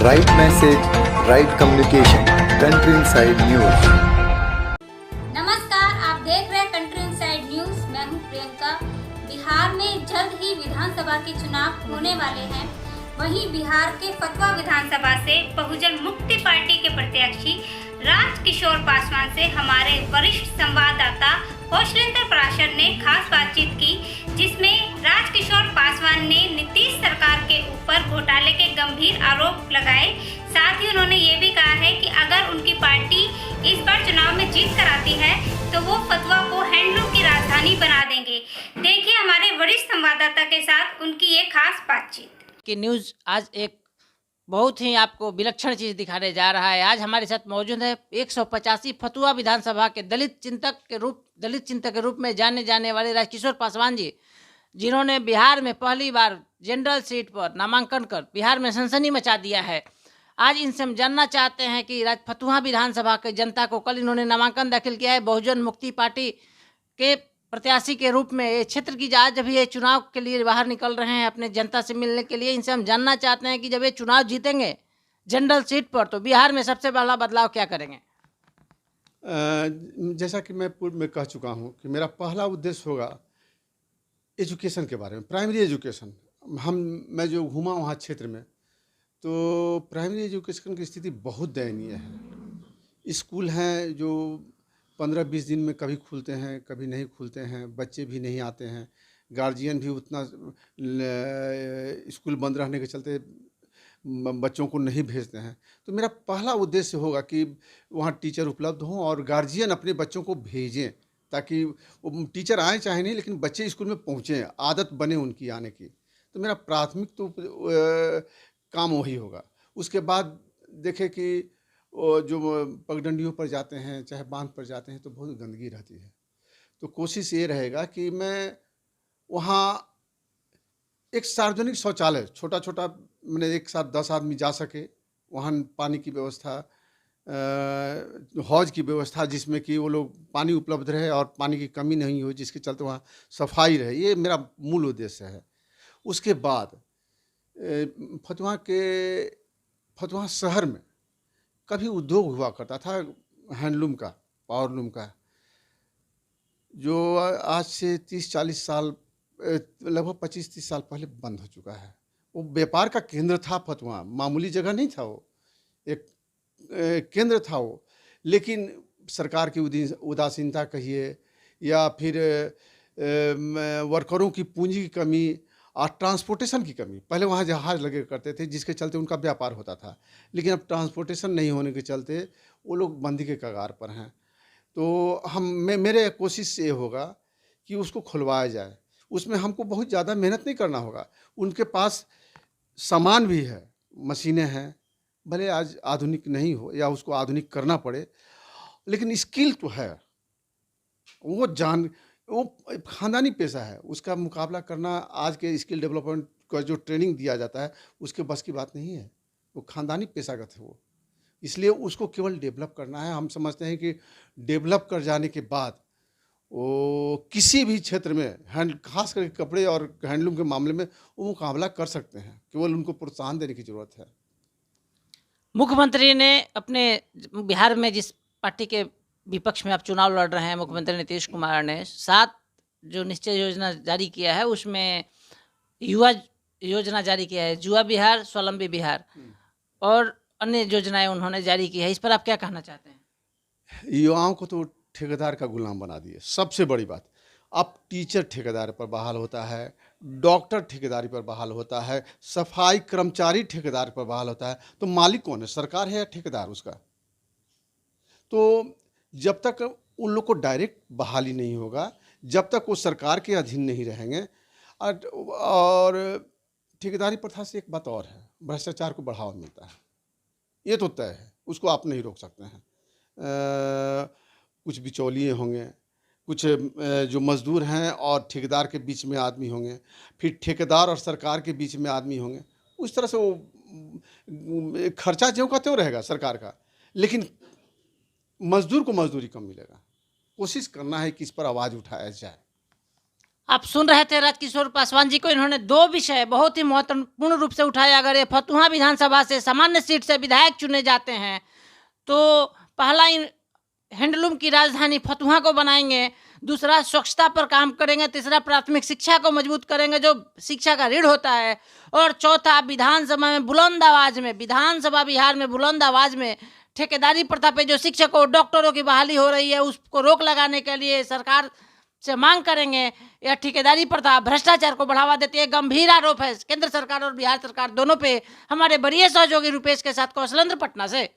Right message, right communication, country inside news. नमस्कार, आप देख रहे हैं कंट्री इनसाइड न्यूज। मैं हूं प्रियंका। बिहार में जल्द ही विधानसभा के चुनाव होने वाले हैं। वहीं बिहार के फतवा विधानसभा से बहुजन मुक्ति पार्टी के प्रत्याशी राजकिशोर पासवान से हमारे वरिष्ठ संवाददाता कौशलेंद्र पराशर ने खास बातचीत की, जिसमें राजकिशोर पासवान ने नीतीश सरकार के ऊपर घोटाले के गंभीर आरोप लगाए। साथ ही उन्होंने ये भी कहा है कि अगर उनकी पार्टी इस बार चुनाव में जीत कर आती है तो वो फतवा को हैंडलूम की राजधानी बना देंगे। देखिए हमारे वरिष्ठ संवाददाता के साथ उनकी ये खास बातचीत। कि न्यूज़ आज एक बहुत ही आपको विलक्षण चीज़ दिखाने जा रहा है। आज हमारे साथ मौजूद है 185 फतुहा विधानसभा के दलित चिंतक के रूप में जाने जाने वाले राजकिशोर पासवान जी, जिन्होंने बिहार में पहली बार जनरल सीट पर नामांकन कर बिहार में सनसनी मचा दिया है। आज इनसे हम जानना चाहते हैं कि फतुहा विधानसभा के जनता को, कल इन्होंने नामांकन दाखिल किया है बहुजन मुक्ति पार्टी के प्रत्याशी के रूप में ये क्षेत्र की, आज जब ये चुनाव के लिए बाहर निकल रहे हैं अपने जनता से मिलने के लिए, इनसे हम जानना चाहते हैं कि जब ये चुनाव जीतेंगे जनरल सीट पर तो बिहार में सबसे पहला बदलाव क्या करेंगे। जैसा कि मैं पूर्व में कह चुका हूं कि मेरा पहला उद्देश्य होगा एजुकेशन के बारे में, प्राइमरी एजुकेशन। मैं जो घूमा वहाँ क्षेत्र में तो प्राइमरी एजुकेशन की स्थिति बहुत दयनीय है। स्कूल हैं जो 15-20 दिन में कभी खुलते हैं, कभी नहीं खुलते हैं, बच्चे भी नहीं आते हैं, गार्जियन भी उतना स्कूल बंद रहने के चलते बच्चों को नहीं भेजते हैं। तो मेरा पहला उद्देश्य होगा कि वहाँ टीचर उपलब्ध हों और गार्जियन अपने बच्चों को भेजें, ताकि वो टीचर आए चाहे नहीं लेकिन बच्चे स्कूल में पहुँचें, आदत बने उनकी आने की। तो मेरा प्राथमिक तो काम वही होगा। उसके बाद देखें कि जो पगडंडियों पर जाते हैं, चाहे बांध पर जाते हैं तो बहुत गंदगी रहती है। तो कोशिश ये रहेगा कि मैं वहाँ एक सार्वजनिक शौचालय छोटा छोटा, मैंने एक साथ 10 आदमी जा सके, वहाँ पानी की व्यवस्था, हौज की व्यवस्था, जिसमें कि वो लोग पानी उपलब्ध रहे और पानी की कमी नहीं हो, जिसके चलते वहाँ सफाई रहे। ये मेरा मूल उद्देश्य है। उसके बाद फतुहा शहर में कभी उद्योग हुआ करता था हैंडलूम का, पावरलूम का, जो आज से 30-40 साल, लगभग 25-30 साल पहले बंद हो चुका है। वो व्यापार का केंद्र था फतुहा, मामूली जगह नहीं था, वो एक केंद्र था वो। लेकिन सरकार की उदासीनता कहिए या फिर वर्करों की पूंजी की कमी और ट्रांसपोर्टेशन की कमी। पहले वहाँ जहाज़ लगे करते थे जिसके चलते उनका व्यापार होता था, लेकिन अब ट्रांसपोर्टेशन नहीं होने के चलते वो लोग बंदी के कगार पर हैं। तो मेरे कोशिश ये होगा कि उसको खुलवाया जाए। उसमें हमको बहुत ज़्यादा मेहनत नहीं करना होगा। उनके पास सामान भी है, मशीनें हैं, भले आज आधुनिक नहीं हो या उसको आधुनिक करना पड़े, लेकिन स्किल तो है। वो खानदानी पेशा है, उसका मुकाबला करना आज के स्किल डेवलपमेंट का जो ट्रेनिंग दिया जाता है उसके बस की बात नहीं है। वो खानदानी पेशागत है वो, इसलिए उसको केवल डेवलप करना है। हम समझते हैं कि डेवलप कर जाने के बाद वो किसी भी क्षेत्र में खास करके कपड़े और हैंडलूम के मामले में वो मुकाबला कर सकते हैं। केवल उनको प्रोत्साहन देने की ज़रूरत है। मुख्यमंत्री ने अपने बिहार में जिस पार्टी के विपक्ष में आप चुनाव लड़ रहे हैं, मुख्यमंत्री नीतीश कुमार ने 7 जो निश्चय योजना जारी किया है, उसमें युवा योजना जारी किया है, जुआ बिहार, स्वावलंबी बिहार और अन्य योजनाएं उन्होंने जारी की है। इस पर आप क्या कहना चाहते हैं। युवाओं को तो ठेकेदार का गुलाम बना दिए। सबसे बड़ी बात, अब टीचर ठेकेदार पर बहाल होता है, डॉक्टर ठेकेदारी पर बहाल होता है, सफाई कर्मचारी ठेकेदार पर बहाल होता है। तो मालिक कौन है, सरकार है या ठेकेदार उसका? तो जब तक उन लोग को डायरेक्ट बहाली नहीं होगा, जब तक वो सरकार के अधीन नहीं रहेंगे। और ठेकेदारी प्रथा से एक बात और है, भ्रष्टाचार को बढ़ावा मिलता है, ये तो तय है, उसको आप नहीं रोक सकते हैं। कुछ बिचौलिए होंगे, कुछ जो मजदूर हैं और ठेकेदार के बीच में आदमी होंगे, फिर ठेकेदार और सरकार के बीच में आदमी होंगे। उस तरह से वो खर्चा ज्यों का त्यों रहेगा सरकार का, लेकिन मजदूर को मजदूरी कम मिलेगा। कोशिश करना है कि इस पर आवाज़ उठाया जाए। आप सुन रहे थे राजकिशोर पासवान जी को। इन्होंने दो विषय बहुत ही महत्वपूर्ण रूप से उठाया। अगर ये फतुहा विधानसभा से सामान्य सीट से विधायक चुने जाते हैं तो पहला हैंडलूम की राजधानी फतुहा को बनाएंगे, दूसरा स्वच्छता पर काम करेंगे, तीसरा प्राथमिक शिक्षा को मजबूत करेंगे जो शिक्षा का रीढ़ होता है, और चौथा विधानसभा में बुलंद आवाज में, विधानसभा बिहार में बुलंद आवाज में ठेकेदारी प्रथा पे जो शिक्षकों डॉक्टरों की बहाली हो रही है उसको रोक लगाने के लिए सरकार से मांग करेंगे। यह ठेकेदारी प्रथा भ्रष्टाचार को बढ़ावा देती है। गंभीर आरोप है केंद्र सरकार और बिहार सरकार दोनों पे। हमारे वरीय सहयोगी रुपेश के साथ कौशलेंद्र पटना से।